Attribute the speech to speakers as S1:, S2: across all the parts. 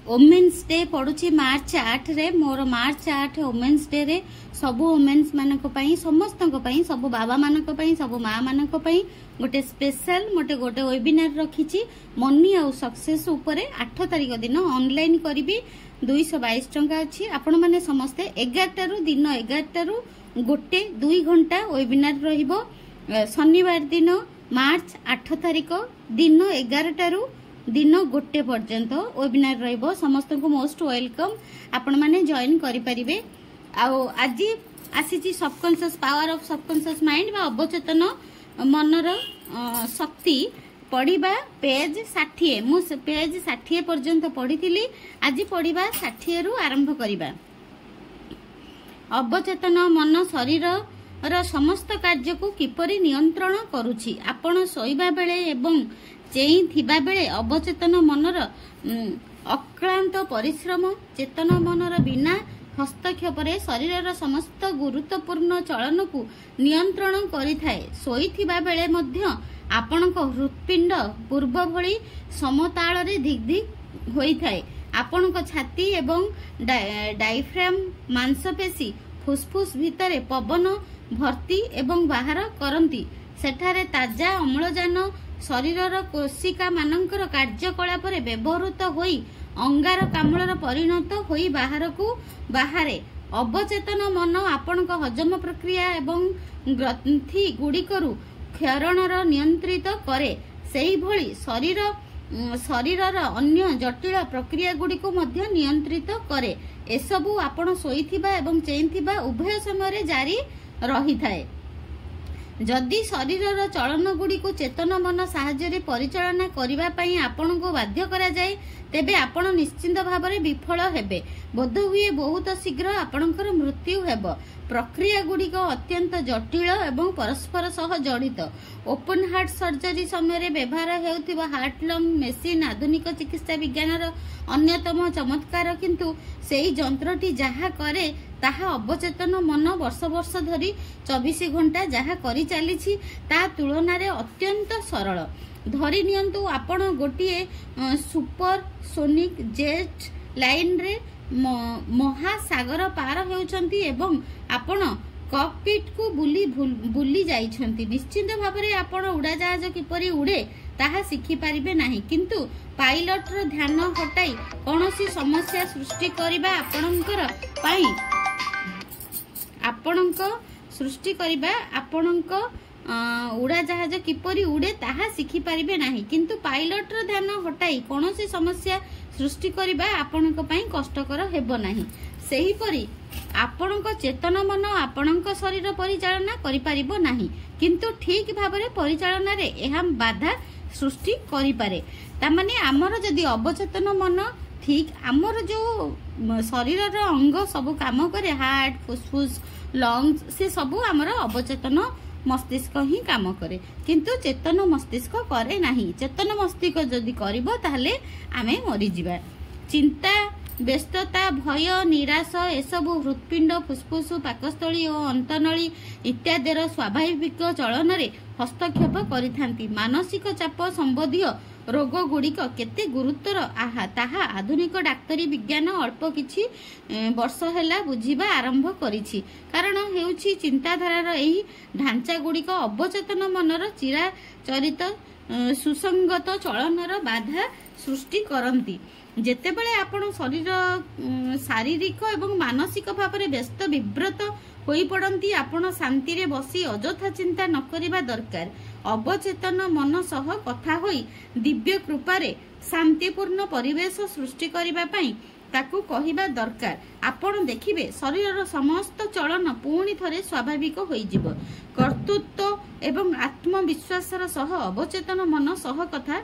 S1: Women's day पड़ुची मार्च 8 रे मोर मार्च 8 women's day रे सब वोमेन्स मानक पई समस्तक पई सब बाबा मानक पई सब माँ मानक पई गोटे स्पेशल गोटे वेबिनार रखीची मनी आउ सक्सेस उपरे 8 तारिख दिन ऑनलाइन करिबी 222 टंका अछि। आपण माने समस्ते 11 रु दिन 11 रु गोटे 2 घंटा वेबिनार रहिबो। शनिवार दिन मार्च 8 तारिख दिन 11 रु दिन गोटे पर्यंत वेबिनार रहिबो। समस्त को मोस्ट वेलकम, आपण माने जॉइन करि परिबे। आउ आज आसीची subconscious power of subconscious mind बा अवचेतन मनर शक्ति पढ़िबा पेज 60। मु पेज 60 पर्यंत पढ़िथिली, आज पढ़िबा 60 रु आरंभ करिबा। अवचेतन मन शरीर र समस्त कार्य को किपरि नियंत्रण करूछि। आपण सोइबा बेले एवं चेई थिबा बेले अवचेतन मनर अक्लांत परिश्रम चेतन मनर बिना हस्तक्षेप शरीर समस्त गुरुत्वपूर्ण चलन को नियंत्रण करिथाए। सोईथिबा बेले मध्य आपणक हृत्पिंड पूर्व भली समताल रे धिक धिक होइथाए। आपणक छाती एवं डायफ्राम मांसपेशी फुसफुस भितरे पवन भर्ती एवं बाहर करती। सेठारे ताजा अम्लजान शरीर कोशिका मानकर कार्यकलाप व्यवहृत होई अंगार कामलर परिणत होई बाहर को बाहरे। अवचेतन मन आपणक हजम प्रक्रिया एवं ग्रंथि गुड़िकरू क्षरणर नियंत्रित करे। सेही भली शरीरर अन्य जटिल प्रक्रिया गुड़िको मध्य नियंत्रित करे। एसबू आपण सोईथिबा एवं चेइथिबा उभय समय जारी रही थाए। जदि शरीरर चलन गुड़ी को चेतन मन साहाय्य परिचालना करिबा पई आपण को बाध्य करा जाए, तेबे आपण निश्चिंत भावरे विफल हेबे। बोध हुए बहुत शीघ्र आपणकर मृत्यु हेब। प्रक्रिया गुड़िक अत्यंत जटिल एवं परस्पर सह जड़ित। ओपन हार्ट सर्जरी समय व्यवहार हेउथिबा हार्ट लंग मेसिन आधुनिक चिकित्सा विज्ञानर अन्यतम चमत्कार, किंतु सेही जंत्रटी जहा करे ताहा अवचेतन मन वर्ष वर्ष धरी 24 घंटा जहा करि चलीछि ता तुलना रे अत्यंत सरल। धरि नियंतु आपण गोटिए सुपर सोनिक जेट लाइन रे महासागर पार हेउछंती एवं आपण कॉकपिट को बुली जाइछंती। निश्चित भावरे आपण उड़ाजहाज किपरि उड़े ताहा शिखि पारिबे नाही, किंतु पायलट रो ध्यान हटाई कोनोसी समस्या सृष्टि करिबा आपणकर पाई आपणक सृष्टि करिबा आपणक उड़ाजहाज किपरि उड़े ताहा शिखि पारिबे नाही, किंतु पायलट रो ध्यान हटाई कोनोसी समस्या सृष्टि करिबा आपणक पई कष्टकर हेबो नाही। सेही परि आपणक चेतन मन आपणक शरीर परिचालना करि पारिबो नाही, किंतु ठीक भाबरे परिचालना रे एहा बाधा सृष्टि करि पारे। ता माने हमर जदि अवचेतन मन ठीक हमर जो शरीर रो अंग सब काम करे, हार्ट फुसफुस लंग्स से सब हमर अवचेतन मस्तिष्क ही काम करे, किंतु चेतन मस्तिष्क करे नाही। चेतन मस्तिष्क जदि करिबो ताहले आमे मरि जिबा। चिंता व्यस्तता भय निराश एसबू हृत्पिंड फुसफुस पाकस्थली और अंतनली इत्यादिर स्वाभाविक चलन रे हस्तक्षेप करिथांती। मानसिक चाप संबंधी रोग गुड़िक केते गुरुतर ताहा आधुनिक डाक्तरी विज्ञान अल्प किछि वर्ष हैला बुझिबा आरंभ करिछि। कारण हेउछि चिंताधारार एही ढांचा गुड़िक अवचेतन मनर चिराचरित सुसंगत चलनर बाधा सृष्टि करंती। जेतेबेले आपण शरीर शारीरिक एवं मानसिक भाव में व्यस्त विव्रत होई पड़ती, आपण शांति रे बसी अजथा चिंता न करिबा दरकार। अवचेतन मन सह कथा होई दिव्य कृपारे शांतिपूर्ण परिवेश सृष्टि करिबा पई ताकू कहिबा दरकार। आपण देखिबे शरीरर समस्त चलन पुणी थरे स्वाभाविक होई जिवो। कर्तृत्व एवं आत्मविश्वासर सह अवचेतन मन सह कथा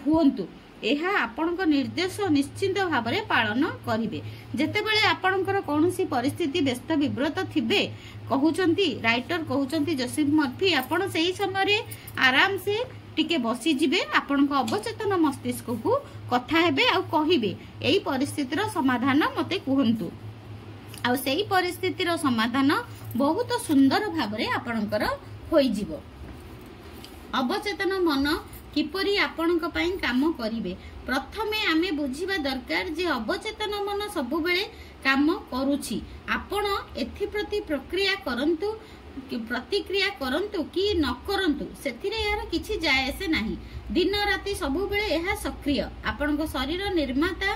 S1: हुअन्तु। एहा आपणक निर्देश निश्चिंत भावरे पालन करिवे। जेतेबेले आपणकर कोनोसी परिस्थिति व्यस्त विव्रत थिबे कहउचंती राइटर कहउचंती जोसेफ मर्फी, आपण सेही समय रे आराम से टिके बसी जिबे, आपणक अवचेतन मस्तिष्क को कथा हेबे आ कहिबे एई परिस्थितिर समाधान मते कुहंतु। आ सेही परिस्थितिर समाधान बहुत सुंदर भावरे आपणकर होई जिवो। अवचेतन मन किपरि आपणक पई काम करिवे। प्रथमे आमे बुझिबा दरकार जे अवचेतन मन सबु बेले काम करूछि। आपण एथि प्रति प्रक्रिया करंतु प्रतिक्रिया करंतु कि न करंतु सेथिरे यार किछि जाय से नाही। दिन राति सबु बेले एहा सक्रिय। आपनको शरीर निर्माता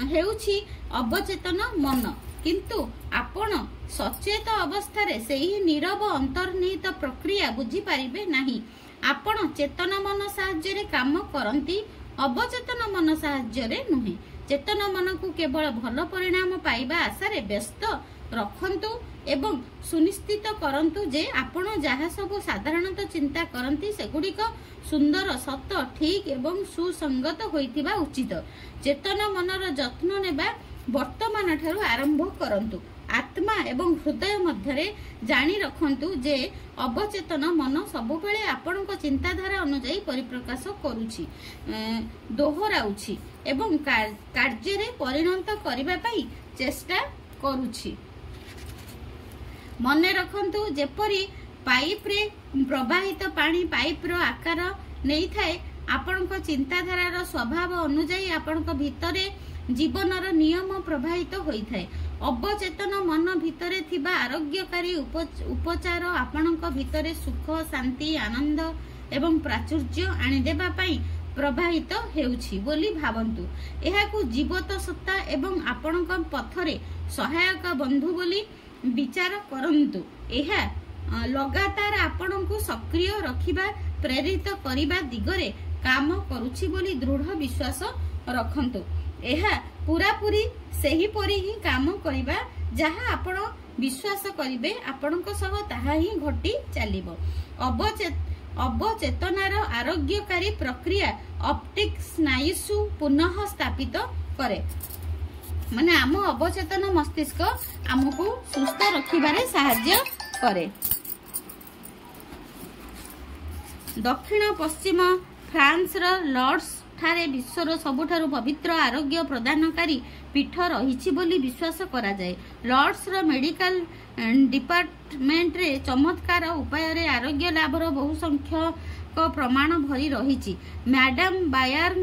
S1: हेउछि अवचेतन मन, किंतु आपण सचेत अवस्था से ही नीरव अंतर्निहित प्रक्रिया बुझी पारिबे नाही। आपण चेतन मन साहाय्य काम करंती, अवचेतन मन साहाय्य नुहे। चेतन मन को केवल भल परिणाम पाइबा आशा रे व्यस्त रखंतु एवं सुनिश्चित करंतु जे आपण जहा सब साधारणतः चिंता करंती सेगुड़िक सुंदर सत ठीक एवं सुसंगत होइथिबा उचित। चेतन मनर जत्न नेबा वर्तमान ठारू आरंभ करंतु। आत्मा एवं हृदय मध्यरे जानी रखंतु जे अवचेतन मन सबु बेले आपणक चिंताधारा अनुसार परिप्रकाश करूछि, दोहराउछि एवं कार्य रे परिणत करिबा पई चेष्टा करूछि। मने रखंतु जेपरि पाइप रे प्रवाहित पानी पाइप रो आकार नहीं थाए, आपणक चिंताधारार स्वभाव अनुसार आपणक भितरे जीवनर नियम प्रवाहित होइथाए। अवचेतन मन भितरे थिबा आरोग्यकारी उपचार आपणक भितरे सुख शांति आनंद एवं प्राचुर्य आनिदेबा पई प्रवाहित हेउछि बोली भावंतु। एहाकु जीवत सत्ता एवं आपणक पथरे सहायक बंधु बोली विचार करंतु। एहा लगातार आपणकु सक्रिय रखिबा प्रेरित करिबा दिगरे काम करूछि बोली दृढ़ विश्वास रखंतु। एहा पूरा पूरी सही परी ही काम करिबा जहा आपण विश्वास करिबे आपणक सह ताहा ही घटी चलिबो। अवचेतनार आरोग्यकारी प्रक्रिया ऑप्टिक स्नायुसु पुनः स्थापित करे। माने आम अवचेतन मस्तिष्क आमको सुस्थ रखिबारे सहाय्य करे। दक्षिण पश्चिम फ्रांस रो लॉर्ड्स ठारे विश्वर सबुठारु पवित्र आरोग्य प्रदानकारी पीठ रही बोली विश्वास करा जाए। लॉर्ड्स रो मेडिकल डिपार्टमेंट रे चमत्कार उपाय रे आरोग्य लाभर बहु संख्यक प्रमाण भरी रही। मैडम बायर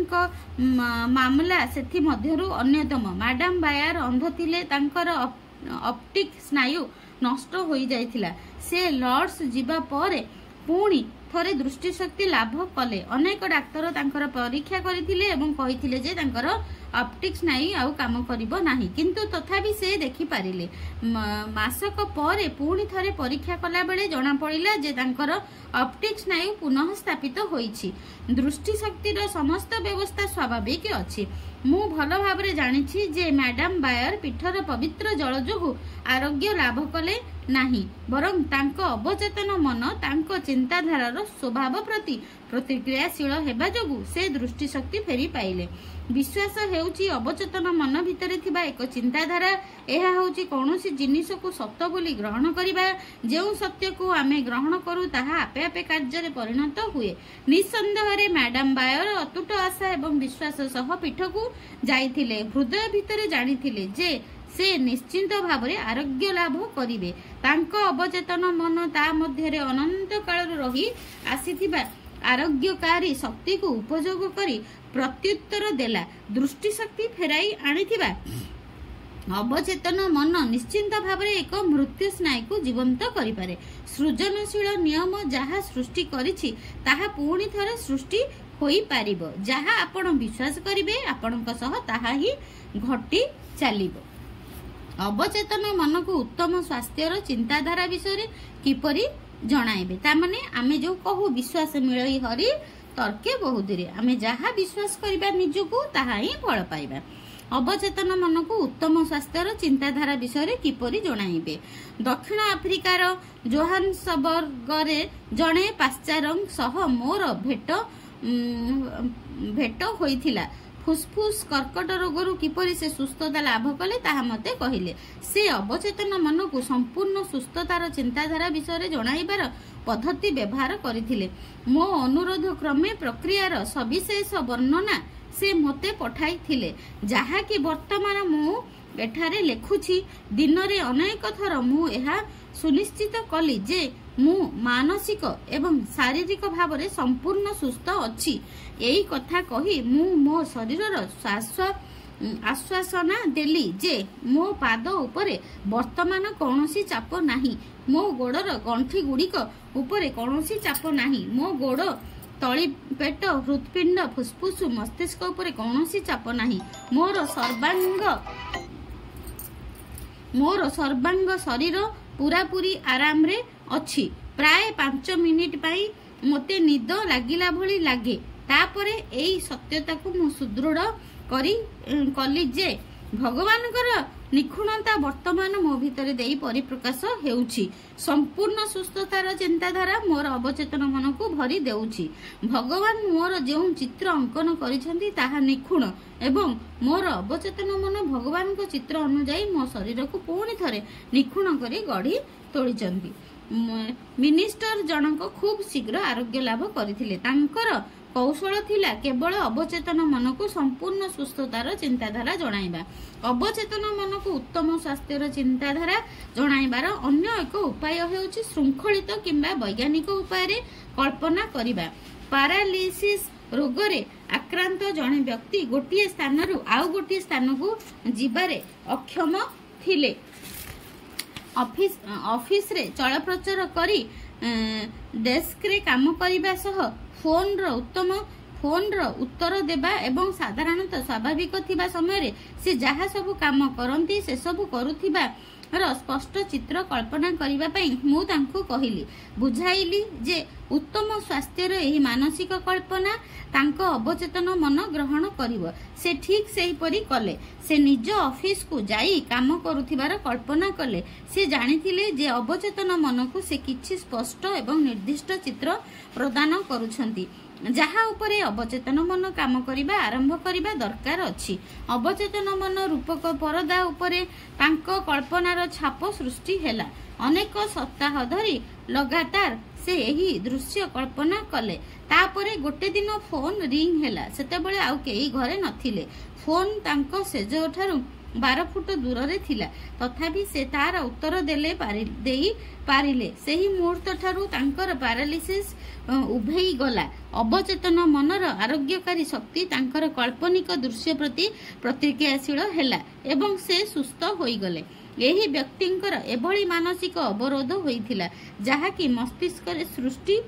S1: मामला सेथि मध्यरु अन्यतम। मैडम बायर अंध थिले, तांकर ऑप्टिक स्नायु नष्ट होई जाइथिला। से लॉर्ड्स जीवा परे पुणी थरे दृष्टि शक्ति लाभ कले। अनेक डाक्तर तांकर परीक्षा करथिले एवं कहिथिले जे तांकर ऑप्टिक स्नायु आउ काम करिवो नाही, किंतु तथापि से देखि पारिले। मासक परे पुणी थरे परीक्षा कला बेले जणा पड़िला जे तांकर ऑप्टिक स्नायु पुनः स्थापित होईछि। दृष्टि शक्तिर समस्त व्यवस्था स्वाभाविक अछि। मु भल भाबरे जानिछि जे मैडम बायर पीठर पवित्र जल जोगु आरोग्य लाभ कले नाही, बरं तांको अवचेतन मन तांको चिंताधारार स्वभाव प्रति प्रतिक्रियाशील हेबा जोगु से दृष्टि शक्ति फेरी पाइले। विश्वास हेउची अवचेतन मन भितरे थिबा एक चिंताधारा। एहा होउची कोनोसी जिनिस को सत्य बोली ग्रहण करिबा। जेउ सत्य को आमे ग्रहण करू ताहा आपे आपे कार्य रे परिणत हुए। निसंदेह रे मैडम बायर अतुट आशा एवं विश्वास सह पीठ को जाइथिले। हृदय भितरे जानिथिले जे से निश्चिंत भावरे आरोग्य लाभ करिवे। तांको अवचेतन मन ता मध्य रे अनंत काल रही आसीथिबा आरोग्यकारी शक्ति को उपयोग करी प्रत्युत्तर देला। दृष्टि शक्ति फेराई आनिथिबा अवचेतन मन निश्चिंत भावरे एक मृत्यु स्नायु को जीवंत करि पारे। सृजनशील नियम जहा सृष्टि करिछि ताहा पुणी थरे सृष्टि होई पारिबो। जहा आपण विश्वास करिवे आपणक सह ताहा ही घटी चलिबो। अवचेतन मन को उत्तम स्वास्थ्यर चिंताधारा विषय किपरि जणाइबे। तामाने आमे जो कहू विश्वास मिलई हरि तर्के बहुदूरे। आमे जहा विश्वास करिबा निजको ताहा ही फल पाइबा। अवचेतन मन को उत्तम स्वास्थ्यर चिंताधारा विषय किपरि जणाइबे। दक्षिण आफ्रिकार जोहान्सबर्ग रे जणे पाश्चारंग सह मोर भेट होइथिला। फुसफुस कर्कट रोगरु किपरि से सुस्थता लाभ कले ताहा मते कहिले। से अवचेतन मन को संपूर्ण सुस्थतार चिंताधारा विषय जणाइबार पद्धति व्यवहार करथिले। मो अनुरोध क्रमे प्रक्रियार सविशेष वर्णना से मते पठाई थिले, जहा कि वर्तमान मु एठारे लेखुछि। दिन रे अनेक थर मु एहा सुनिश्चित कली जे मु मानसिक एवं शारीरिक भाव रे संपूर्ण सुस्थ अछि एई कथा कही मु मो शरीरर आश्वासना देली जे मो पाद उपरे वर्तमान कौनसी चाप नाही, मो गोड़र गंठी गुड़िक उपरे कौनसी चाप नाही, मो गोड़ तली पेट हृत्पिंड फुसफुस मस्तिष्क उपरे कौनसी चाप नाही, मोर सर्वांग शरीर पूरापूरी आराम रे अछि। प्राय 5 मिनिट पाई मते निद लागिला भली लागे। तापरे एई सत्यता को मु सुदृढ़ कली जे भगवानकर निखुणता वर्तमान मो भितर देई परिप्रकाश हेउछि। संपूर्ण सुस्थतार चिंताधारा मोर अवचेतन मन को भरी देउछि। भगवान मोर जेउ चित्र अंकन करिसेंती ताहा निखुण एवं मोर अवचेतन मन भगवान को चित्र अनुଯାयी मो शरीर को पुणी थरे निखुण करी गढ़ी तोलिचंती। मिनिस्टर जनक खूब शीघ्र आरोग्य लाभ करथिले। तांकर कौशल थिला केवल अवचेतन मन को संपूर्ण सुस्थतार चिंताधारा जणाइबा। अवचेतन मन को उत्तम स्वास्थ्यर चिंताधारा जणाइबार अन्य एक उपाय हेउछि श्रृंखलित किंबा वैज्ञानिक उपाय रे कल्पना करिबा। पैरालिसिस रोग रे आक्रांत जणे व्यक्ति गोटिए स्थान रु आउ गोटिए स्थान को जिबारे अक्षम थिले। ऑफिस रे चल प्रचार करी डेस्क रे काम करिबा सह फोन रो उत्तर देबा एवं साधारणतः स्वाभाविक थिबा समय रे से जहा सब काम करंती से सब करुथिबा स्पष्ट चित्र कल्पना करिबा पई मु तांको कहिली बुझाइली जे उत्तम स्वास्थ्यर एही मानसिक कल्पना तांको अवचेतन मन ग्रहण करिवो। से ठीक सेही परी कले। से निज ऑफिस को जाई काम करुथिबार कल्पना कले। से जानिथिले जे अवचेतन मन को से किछि स्पष्ट एवं निर्दिष्ट चित्र प्रदान करूछंती जहा उपरे अवचेतन मन काम करिबा आरंभ करिबा दरकार अछि। अवचेतन मन रूपक परदा उपरे तांको कल्पनार छाप सृष्टि हेला। अनेक सप्ताह धरी लगातार से एही दृश्य कल्पना कले। तापरे गोटे दिन फोन रिंग हेला। सेतेबेले आउ केही घरे नथिले। फोन तांको सेज ठारू 12 फुट दूर रे थिला। तथापि से तार उत्तर देई पारिले। सेही मुहूर्त ठारू तांकर पैरालिसिस उभेई गला। अवचेतन मनर आरोग्यकारी शक्ति तांकर काल्पनिक दृश्य प्रति प्रतिक्रियाशील हेला एवं से सुस्थ होई गले। एही व्यक्तिंकर एभली मानसिक अवरोध होइथिला जहा कि मस्तिष्क रे सृष्टि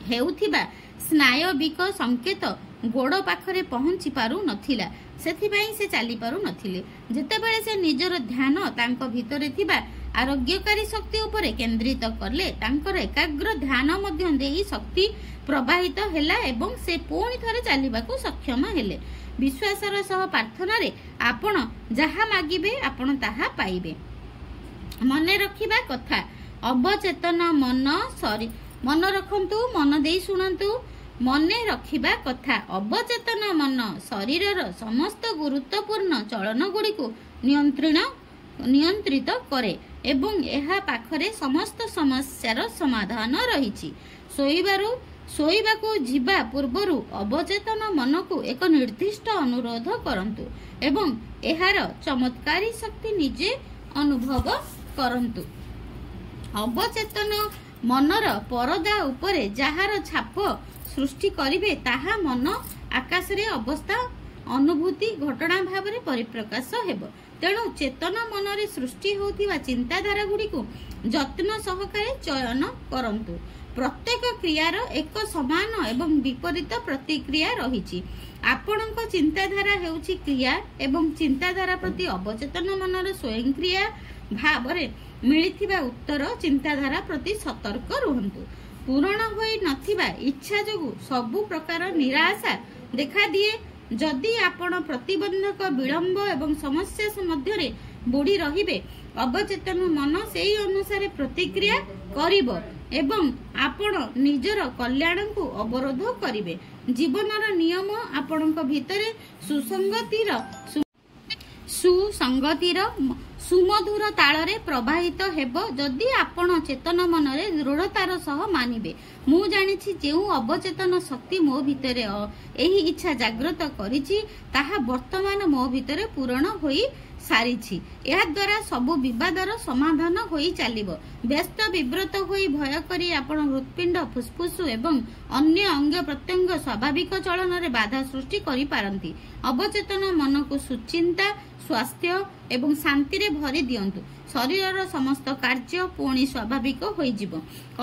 S1: हेउथिबा स्नायविक संकेत गोड़ पाखरे पहुंची पारु नथिला। सेथिबाई से चली पारु नथिले। जेतेबेले से निजर ध्यान तांको भितरे थिबा आरोग्यकारी शक्ति उपरे केंद्रित करले तांकर एकाग्र ध्यान मध्य देई शक्ति प्रवाहित हेला एवं से पुणी थरे चलिबाकू सक्षम हेले। विश्वासर सह प्रार्थना रे आपण जहा मागिबे आपण ताहा पाइबे। मने रखिबा कथा अवचेतन मन रखंतु मन देई सुनंतु। मने रखिबा कथा अवचेतन मन शरीरर समस्त गुरुत्वपूर्ण चलन गुडी को नियंत्रित करे एवं एहा पाखरे समस्त समस्यार समाधान रहिछि। शोइबाकू जिबा पूर्वरु अवचेतन मन को एक निर्दिष्ट अनुरोध करंतु एवं एहार चमत्कारी शक्ति निजे अनुभव करंतु। अवचेतन मनर परदा उपरे जहार छाप सृष्टि करिवे ताहा मन आकाश रे अवस्था अनुभूति घटना भाव रे परिप्रकाश हेबो। तेणु चेतन मन रे सृष्टि होथिबा चिंताधारा गुडी को जत्न सहकारे चयन करंतु। प्रत्येक क्रियार एक समान एवं विपरीत प्रतिक्रिया रहिछि। आपणक चिंताधारा हेउछि क्रिया एवं चिंताधारा प्रति अवचेतन मनर स्वयं क्रिया भाव रे मिलिथिबा उत्तर चिंताधारा प्रति सतर्क रुहंतु। पूर्ण होई नथिबा इच्छा जोगु सबु प्रकार निराशा देखा दिए। जदि आपण प्रतिबंधक विलंब एवं समस्या मध्य रे बुड़ी रहिबे अवचेतन मन सेही अनुसार प्रतिक्रिया करिवो एवं आपण निजर कल्याण को अवरोध करिवे। जीवनर नियम आपणक भितरे सुसंगतिर ସୁସଙ୍ଗତିର ସୁମଧୁର ତାଳରେ ପ୍ରବାହିତ ହେବ ଯଦି ଆପଣ ଚେତନ ମନରେ ଦୃଢ଼ତାର ସହ ମାନିବେ। ମୁଁ ଜାଣିଛି ଯେଉଁ ଅବଚେତନ ଶକ୍ତି ମୋ ଭିତରେ ଏହି ଇଚ୍ଛା ଜାଗ୍ରତ କରିଛି ତାହା ବର୍ତ୍ତମାନ ମୋ ଭିତରେ ପୂରଣ ହୋଇ ସାରିଛି। ଏହା ଦ୍ୱାରା ସବୁ ବିବାଦର ସମାଧାନ ହୋଇ ଚାଲିବ। ବ୍ୟସ୍ତ ବିବ୍ରତ ହୋଇ ଭୟ କରି ଆପଣ ହୃତ୍ପିଣ୍ଡ ଫୁସ୍ଫୁସ୍ ଏବଂ ଅନ୍ୟ ଅଙ୍ଗ ପ୍ରତ୍ୟଙ୍ଗ ସ୍ୱାଭାବିକ ଚଳନରେ ବାଧା ସୃଷ୍ଟି କରିପାରନ୍ତି। ଅବଚେତନ ମନକୁ ସୁଚିନ୍ତା ସ୍ୱାସ୍ଥ୍ୟ ଏବଂ ଶାନ୍ତିରେ ଭରି ଦିଅନ୍ତୁ। ଶରୀରର ସମସ୍ତ କାର୍ଯ୍ୟ ପୁଣି ସ୍ୱାଭାବିକ ହୋଇଯିବ।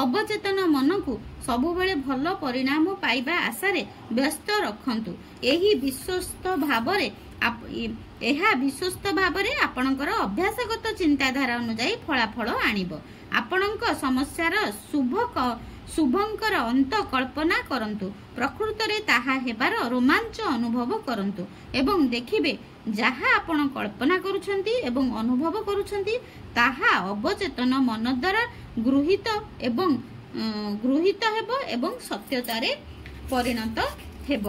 S1: ଅବଚେତନ ମନକୁ ସବୁବେଳେ ଭଲ ପରିଣାମ ପାଇବା ଆଶାରେ ବ୍ୟସ୍ତ ରଖନ୍ତୁ। ଏହା ବିଶ୍ୱସ୍ତ ଭାବରେ ଆପଣଙ୍କର ଅଭ୍ୟାସଗତ ଚିନ୍ତାଧାରା ଅନୁଯାୟୀ ଫଳାଫଳ ଆଣିବ। ଆପଣଙ୍କ ସମସ୍ୟାର ଶୁଭଙ୍କର ଅନ୍ତ କଳ୍ପନା କରନ୍ତୁ। ପ୍ରକୃତରେ ତାହା ହେବାର ରୋମାଞ୍ଚ ଅନୁଭବ କରନ୍ତୁ ଏବଂ ଦେଖିବେ ଯାହା ଆପଣ କଳ୍ପନା କରୁଛନ୍ତି ଏବଂ ଅନୁଭବ କରୁଛନ୍ତି ତାହା ଅବଚେତନ ମନ ଦ୍ୱାରା ଗୃହୀତ ହେବ ଏବଂ ସତ୍ୟତାରେ ପରିଣତ ହେବ।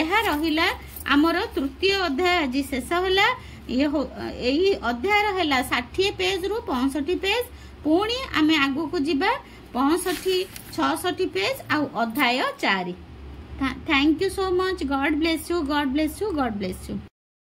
S1: ଏହା ରହିଲା ଆମର ତୃତୀୟ ଅଧ୍ୟାୟ ଆଜି ଶେଷ ହେଲା। ଏହି ଅଧ୍ୟାୟର ହେଲା 60 ପେଜରୁ 65 ପେଜ। ପୁଣି ଆମେ ଆଗକୁ ଯିବା 65-66 ପେଜ ଆଉ ଅଧ୍ୟାୟ 4। Thank you so much. God bless you, god bless you, god bless you.